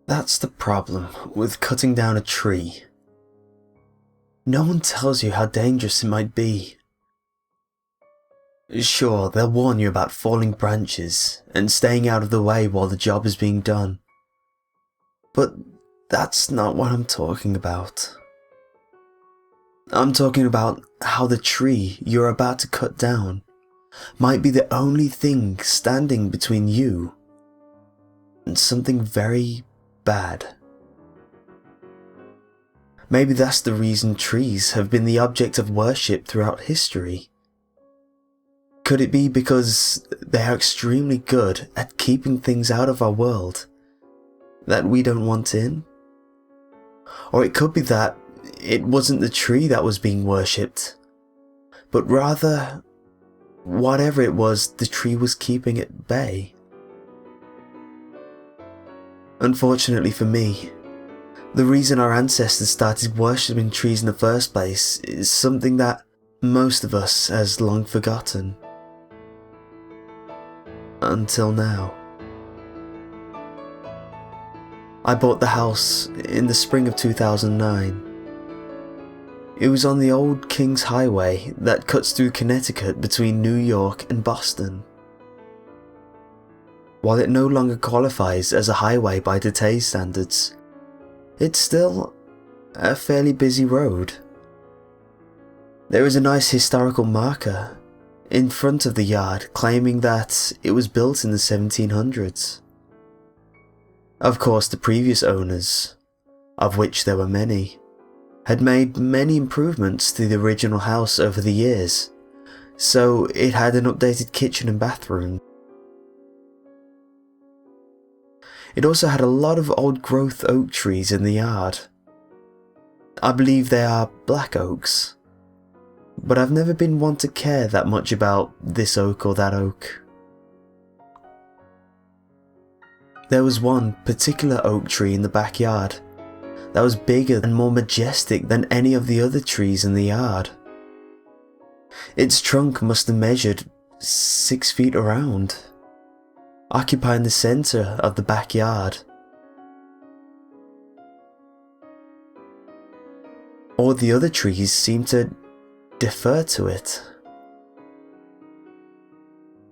That's the problem with cutting down a tree. No one tells you how dangerous it might be. Sure, they'll warn you about falling branches and staying out of the way while the job is being done. But that's not what I'm talking about. I'm talking about how the tree you're about to cut down might be the only thing standing between you and something very bad. Maybe that's the reason trees have been the object of worship throughout history. Could it be because they are extremely good at keeping things out of our world that we don't want in? Or it could be that it wasn't the tree that was being worshipped, but rather, whatever it was, the tree was keeping at bay. Unfortunately for me, the reason our ancestors started worshipping trees in the first place is something that most of us has long forgotten. Until now. I bought the house in the spring of 2009. It was on the old Kings Highway that cuts through Connecticut between New York and Boston. While it no longer qualifies as a highway by today's standards, it's still a fairly busy road. There is a nice historical marker in front of the yard claiming that it was built in the 1700s. Of course, the previous owners, of which there were many, had made many improvements to the original house over the years, so it had an updated kitchen and bathroom. It also had a lot of old growth oak trees in the yard. I believe they are black oaks, but I've never been one to care that much about this oak or that oak. There was one particular oak tree in the backyard that was bigger and more majestic than any of the other trees in the yard. Its trunk must have measured 6 feet around, occupying the center of the backyard. All the other trees seemed to defer to it.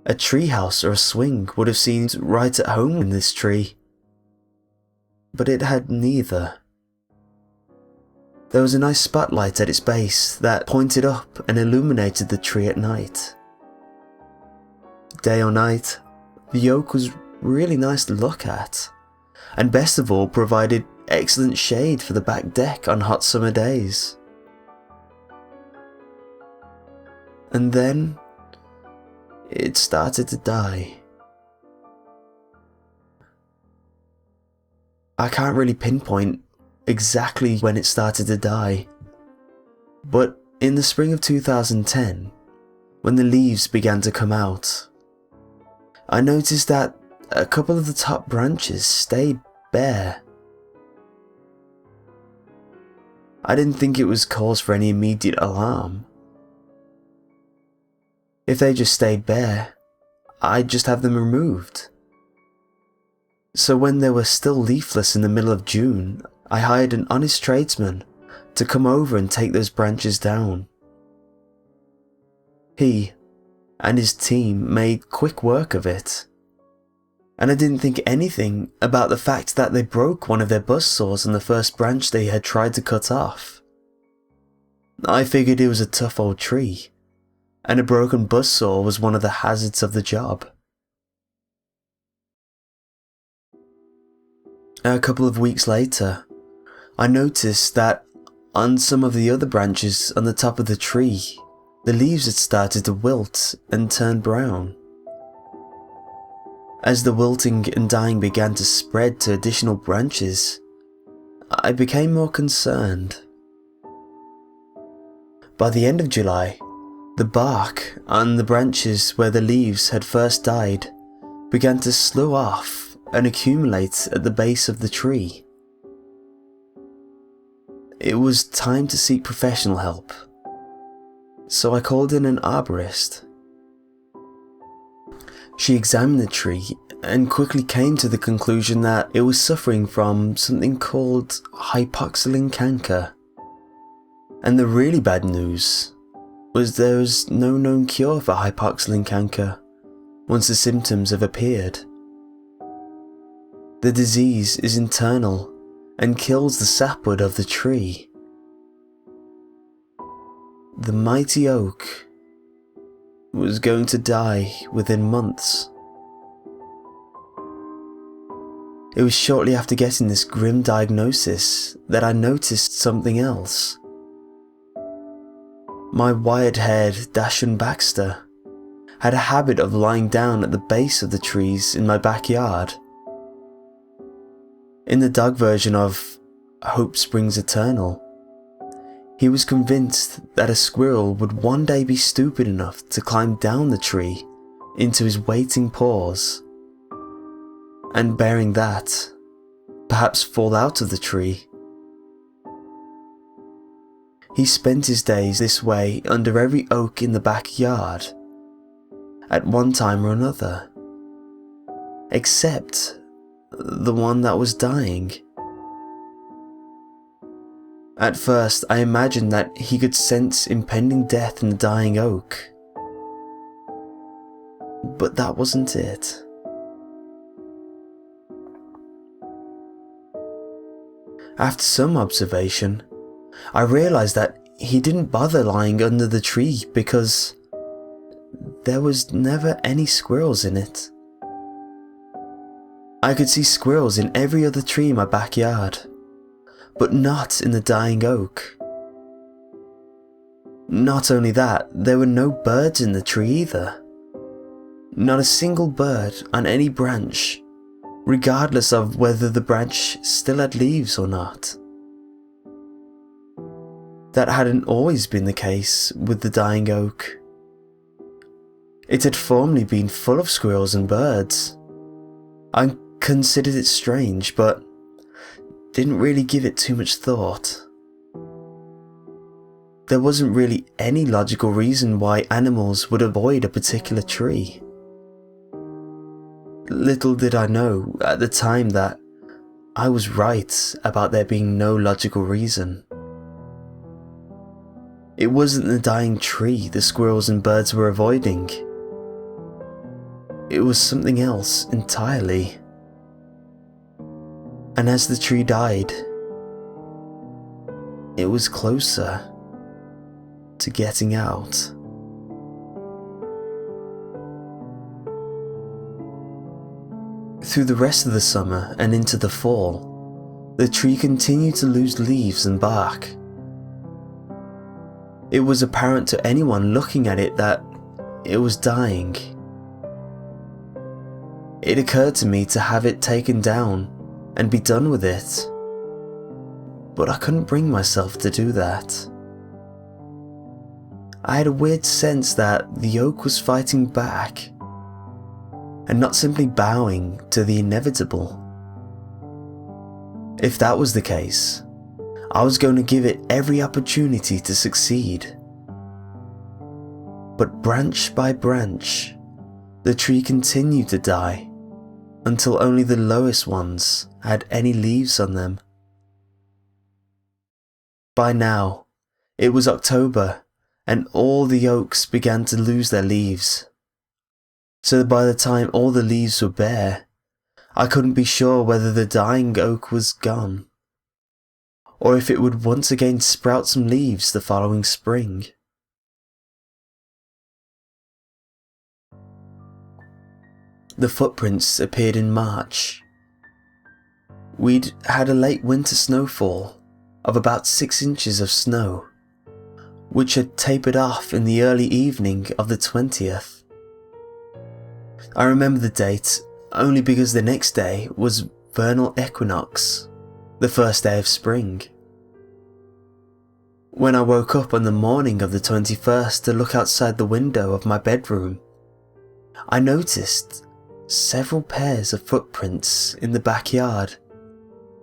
A treehouse or a swing would have seemed right at home in this tree, but it had neither. There was a nice spotlight at its base that pointed up and illuminated the tree at night. Day or night, the oak was really nice to look at, and best of all provided excellent shade for the back deck on hot summer days. And then it started to die. I can't really pinpoint exactly when it started to die, but in the spring of 2010, when the leaves began to come out, I noticed that a couple of the top branches stayed bare. I didn't think it was cause for any immediate alarm. If they just stayed bare, I'd just have them removed. So when they were still leafless in the middle of June, I hired an honest tradesman to come over and take those branches down. He and his team made quick work of it, and I didn't think anything about the fact that they broke one of their buzzsaws on the first branch they had tried to cut off. I figured it was a tough old tree, and a broken buzzsaw was one of the hazards of the job. A couple of weeks later, I noticed that on some of the other branches on the top of the tree, the leaves had started to wilt and turn brown. As the wilting and dying began to spread to additional branches, I became more concerned. By the end of July, the bark on the branches where the leaves had first died began to slough off and accumulate at the base of the tree. It was time to seek professional help, so I called in an arborist. She examined the tree and quickly came to the conclusion that it was suffering from something called hypoxylin canker. And the really bad news was there was no known cure for hypoxylin canker once the symptoms have appeared. The disease is internal and kills the sapwood of the tree. The mighty oak was going to die within months. It was shortly after getting this grim diagnosis that I noticed something else. My wide-haired Dachshund Baxter had a habit of lying down at the base of the trees in my backyard. In the dog version of Hope Springs Eternal, he was convinced that a squirrel would one day be stupid enough to climb down the tree into his waiting paws, and bearing that, perhaps fall out of the tree. He spent his days this way under every oak in the backyard, at one time or another, except the one that was dying. At first, I imagined that he could sense impending death in the dying oak. But that wasn't it. After some observation, I realized that he didn't bother lying under the tree because there was never any squirrels in it. I could see squirrels in every other tree in my backyard, but not in the dying oak. Not only that, there were no birds in the tree either. Not a single bird on any branch, regardless of whether the branch still had leaves or not. That hadn't always been the case with the dying oak. It had formerly been full of squirrels and birds. I considered it strange, but didn't really give it too much thought. There wasn't really any logical reason why animals would avoid a particular tree. Little did I know at the time that I was right about there being no logical reason. It wasn't the dying tree the squirrels and birds were avoiding. It was something else entirely. And as the tree died, it was closer to getting out. Through the rest of the summer and into the fall, the tree continued to lose leaves and bark. It was apparent to anyone looking at it that it was dying. It occurred to me to have it taken down and be done with it, but I couldn't bring myself to do that. I had a weird sense that the oak was fighting back and not simply bowing to the inevitable. If that was the case, I was going to give it every opportunity to succeed. But branch by branch, the tree continued to die until only the lowest ones had any leaves on them. By now, it was October and all the oaks began to lose their leaves. So by the time all the leaves were bare, I couldn't be sure whether the dying oak was gone, or if it would once again sprout some leaves the following spring. The footprints appeared in March. We'd had a late winter snowfall of about 6 inches of snow, which had tapered off in the early evening of the 20th. I remember the date only because the next day was vernal equinox, the first day of spring. When I woke up on the morning of the 21st to look outside the window of my bedroom, I noticed several pairs of footprints in the backyard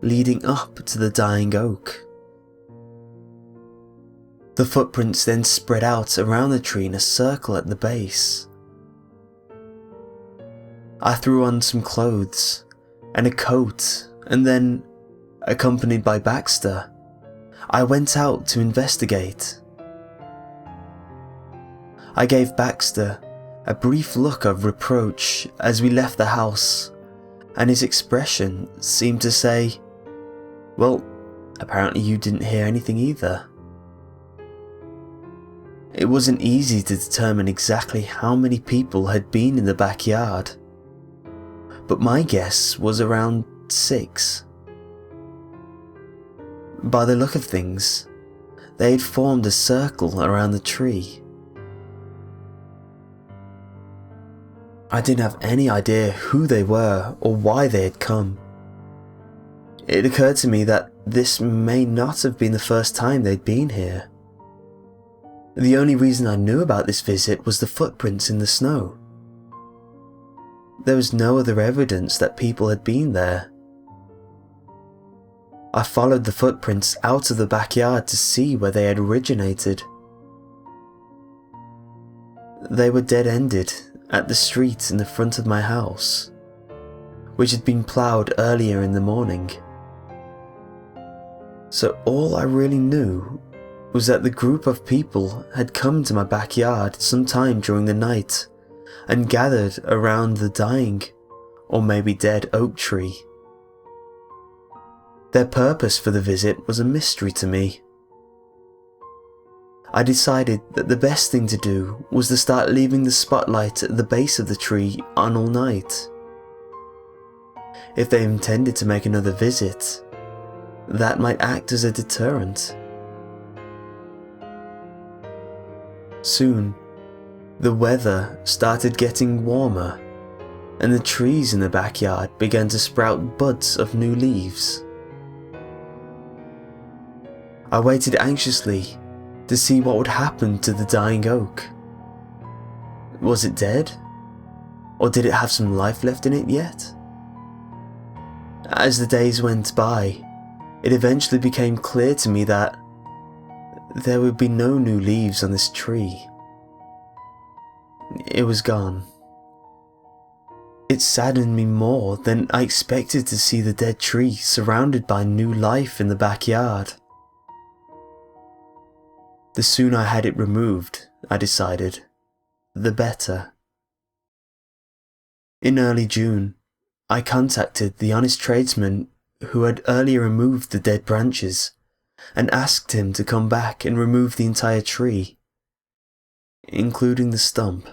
leading up to the dying oak. The footprints then spread out around the tree in a circle at the base. I threw on some clothes and a coat, and then, accompanied by Baxter, I went out to investigate. I gave Baxter a brief look of reproach as we left the house, and his expression seemed to say, "Well, apparently you didn't hear anything either." It wasn't easy to determine exactly how many people had been in the backyard, but my guess was around 6. By the look of things, they had formed a circle around the tree. I didn't have any idea who they were or why they had come. It occurred to me that this may not have been the first time they'd been here. The only reason I knew about this visit was the footprints in the snow. There was no other evidence that people had been there. I followed the footprints out of the backyard to see where they had originated. They were dead-ended at the street in the front of my house, which had been ploughed earlier in the morning. So all I really knew was that the group of people had come to my backyard sometime during the night and gathered around the dying, or maybe dead, oak tree. Their purpose for the visit was a mystery to me. I decided that the best thing to do was to start leaving the spotlight at the base of the tree on all night. If they intended to make another visit, that might act as a deterrent. Soon, the weather started getting warmer, and the trees in the backyard began to sprout buds of new leaves. I waited anxiously to see what would happen to the dying oak. Was it dead? Or did it have some life left in it yet? As the days went by, it eventually became clear to me that there would be no new leaves on this tree. It was gone. It saddened me more than I expected to see the dead tree surrounded by new life in the backyard. The sooner I had it removed, I decided, the better. In early June, I contacted the honest tradesman who had earlier removed the dead branches and asked him to come back and remove the entire tree, including the stump.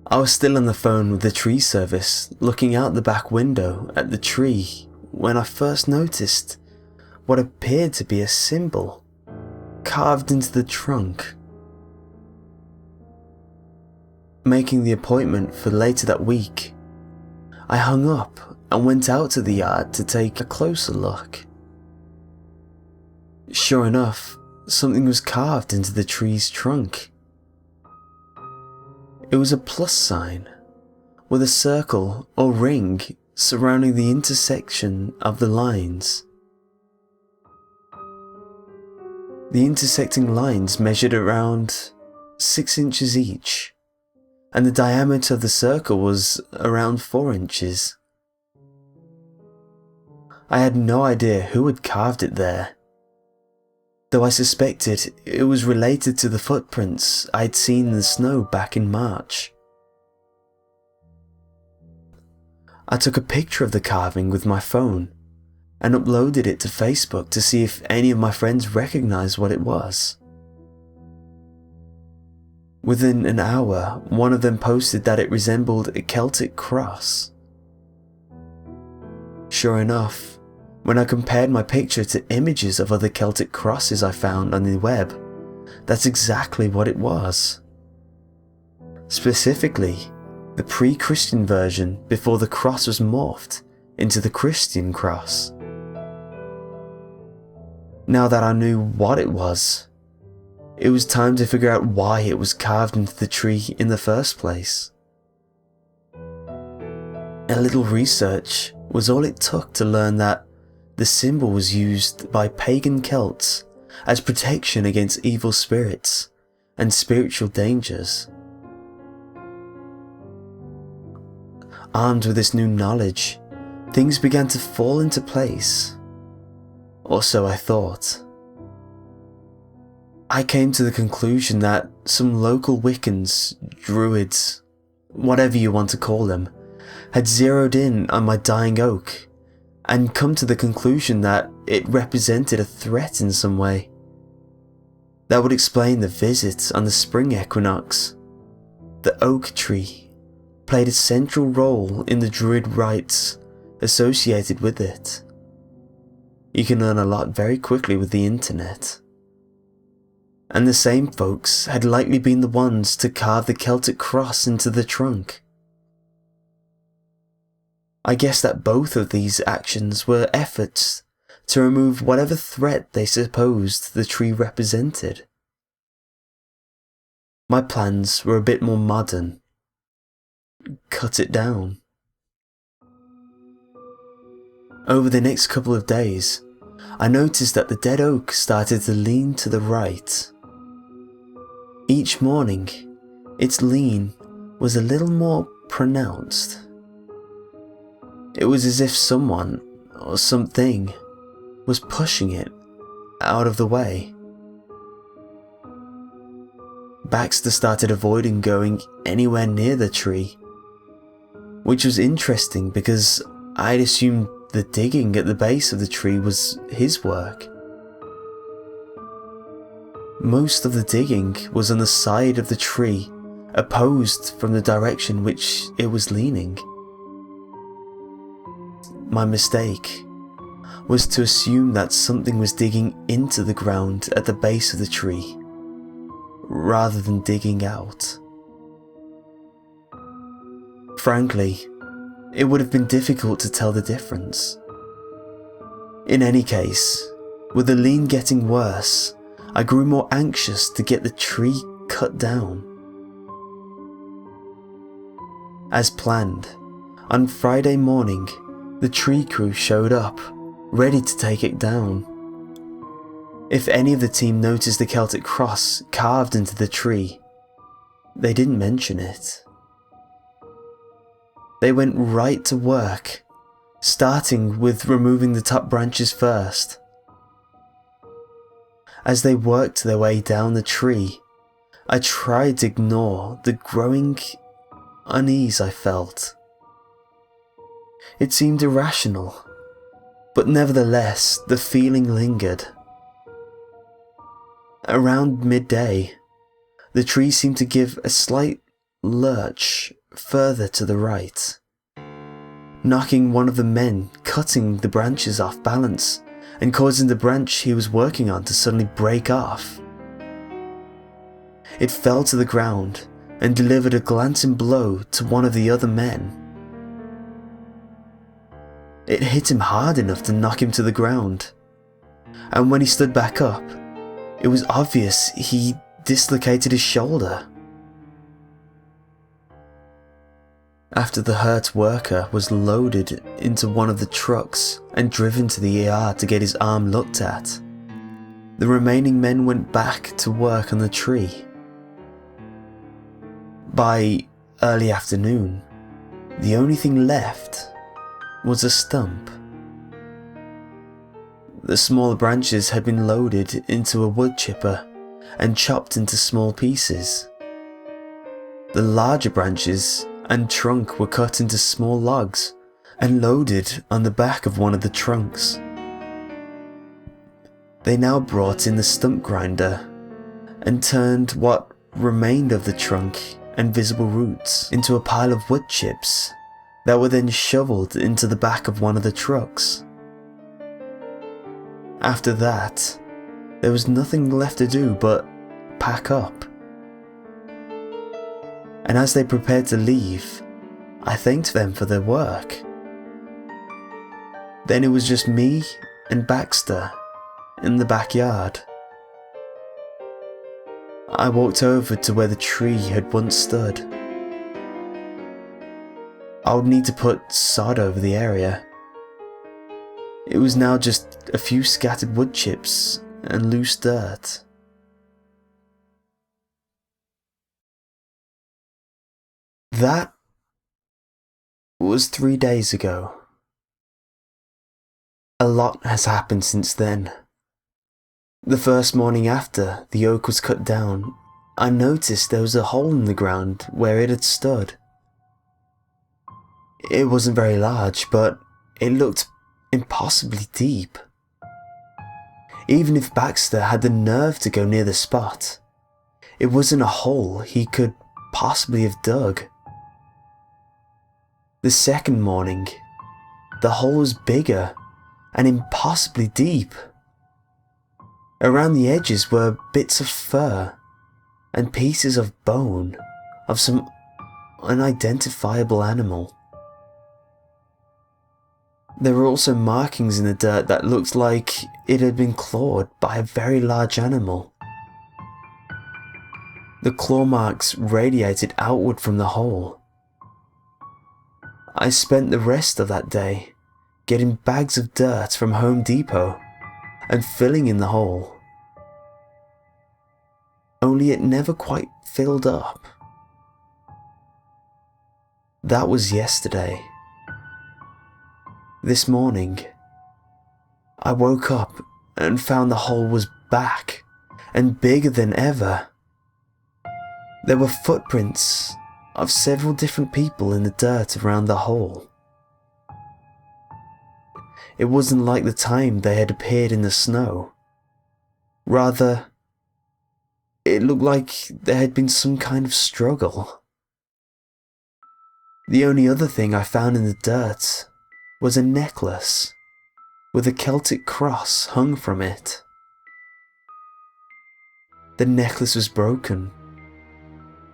I was still on the phone with the tree service, looking out the back window at the tree, when I first noticed what appeared to be a symbol carved into the trunk. Making the appointment for later that week, I hung up and went out to the yard to take a closer look. Sure enough, something was carved into the tree's trunk. It was a plus sign, with a circle or ring surrounding the intersection of the lines. The intersecting lines measured around 6 inches each, and the diameter of the circle was around 4 inches. I had no idea who had carved it there, though I suspected it was related to the footprints I'd seen in the snow back in March. I took a picture of the carving with my phone and uploaded it to Facebook to see if any of my friends recognized what it was. Within an hour, one of them posted that it resembled a Celtic cross. Sure enough, when I compared my picture to images of other Celtic crosses I found on the web, that's exactly what it was. Specifically, the pre-Christian version before the cross was morphed into the Christian cross. Now that I knew what it was time to figure out why it was carved into the tree in the first place. A little research was all it took to learn that the symbol was used by pagan Celts as protection against evil spirits and spiritual dangers. Armed with this new knowledge, things began to fall into place. Or so I thought. I came to the conclusion that some local Wiccans, druids, whatever you want to call them, had zeroed in on my dying oak and come to the conclusion that it represented a threat in some way. That would explain the visit on the spring equinox. The oak tree played a central role in the druid rites associated with it. You can learn a lot very quickly with the internet. And the same folks had likely been the ones to carve the Celtic cross into the trunk. I guess that both of these actions were efforts to remove whatever threat they supposed the tree represented. My plans were a bit more modern. Cut it down. Over the next couple of days, I noticed that the dead oak started to lean to the right. Each morning, its lean was a little more pronounced. It was as if someone, or something, was pushing it out of the way. Baxter started avoiding going anywhere near the tree, which was interesting because I'd assumed the digging at the base of the tree was his work. Most of the digging was on the side of the tree, opposed from the direction which it was leaning. My mistake was to assume that something was digging into the ground at the base of the tree, rather than digging out. Frankly, it would have been difficult to tell the difference. In any case, with the lean getting worse, I grew more anxious to get the tree cut down. As planned, on Friday morning, the tree crew showed up, ready to take it down. If any of the team noticed the Celtic cross carved into the tree, they didn't mention it. They went right to work, starting with removing the top branches first. As they worked their way down the tree, I tried to ignore the growing unease I felt. It seemed irrational, but nevertheless the feeling lingered. Around midday, the tree seemed to give a slight lurch further to the right, knocking one of the men cutting the branches off balance and causing the branch he was working on to suddenly break off. It fell to the ground and delivered a glancing blow to one of the other men. It hit him hard enough to knock him to the ground, and when he stood back up, it was obvious he dislocated his shoulder. After the hurt worker was loaded into one of the trucks and driven to the ER to get his arm looked at, the remaining men went back to work on the tree. By early afternoon, the only thing left was a stump. The smaller branches had been loaded into a wood chipper and chopped into small pieces. The larger branches and trunk were cut into small logs and loaded on the back of one of the trunks. They now brought in the stump grinder and turned what remained of the trunk and visible roots into a pile of wood chips that were then shoveled into the back of one of the trucks. After that, there was nothing left to do but pack up. And as they prepared to leave, I thanked them for their work. Then it was just me and Baxter in the backyard. I walked over to where the tree had once stood. I would need to put sod over the area. It was now just a few scattered wood chips and loose dirt. That was 3 days ago. A lot has happened since then. The first morning after the oak was cut down, I noticed there was a hole in the ground where it had stood. It wasn't very large, but it looked impossibly deep. Even if Baxter had the nerve to go near the spot, it wasn't a hole he could possibly have dug. The second morning, the hole was bigger and impossibly deep. Around the edges were bits of fur and pieces of bone of some unidentifiable animal. There were also markings in the dirt that looked like it had been clawed by a very large animal. The claw marks radiated outward from the hole. I spent the rest of that day getting bags of dirt from Home Depot and filling in the hole. Only it never quite filled up. That was yesterday. This morning, I woke up and found the hole was back and bigger than ever. There were footprints of several different people in the dirt around the hole. It wasn't like the time they had appeared in the snow. Rather, it looked like there had been some kind of struggle. The only other thing I found in the dirt was a necklace with a Celtic cross hung from it. The necklace was broken,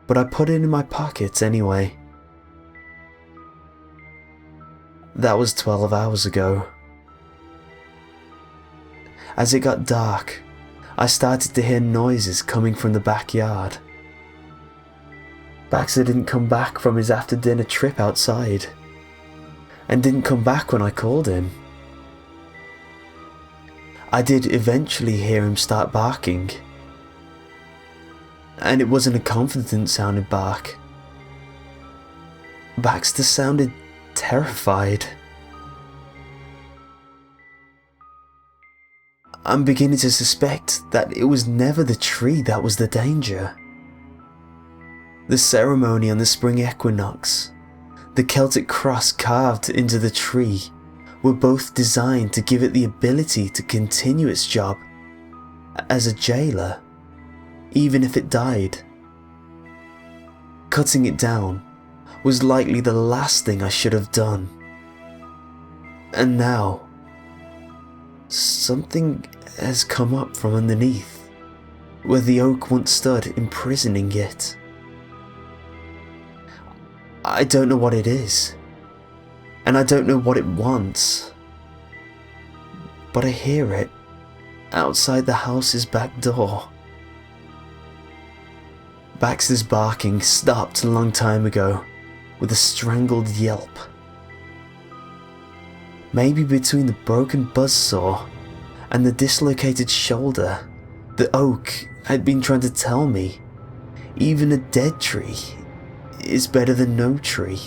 but I put it in my pocket anyway. That was 12 hours ago. As it got dark, I started to hear noises coming from the backyard. Baxter didn't come back from his after-dinner trip outside, and didn't come back when I called him. I did eventually hear him start barking, and it wasn't a confident sounding bark. Baxter sounded terrified. I'm beginning to suspect that it was never the tree that was the danger. The ceremony on the spring equinox, the Celtic cross carved into the tree, were both designed to give it the ability to continue its job as a jailer, even if it died. Cutting it down was likely the last thing I should have done. And now, something has come up from underneath, where the oak once stood, imprisoning it. I don't know what it is, and I don't know what it wants, but I hear it outside the house's back door. Baxter's barking stopped a long time ago with a strangled yelp. Maybe between the broken buzzsaw and the dislocated shoulder, the oak had been trying to tell me even a dead tree is better than no tree.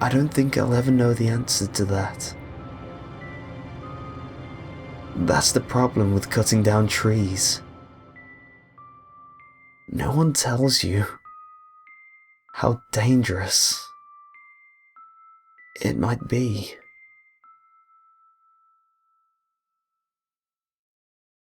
I don't think I'll ever know the answer to that. That's the problem with cutting down trees. No one tells you how dangerous it might be.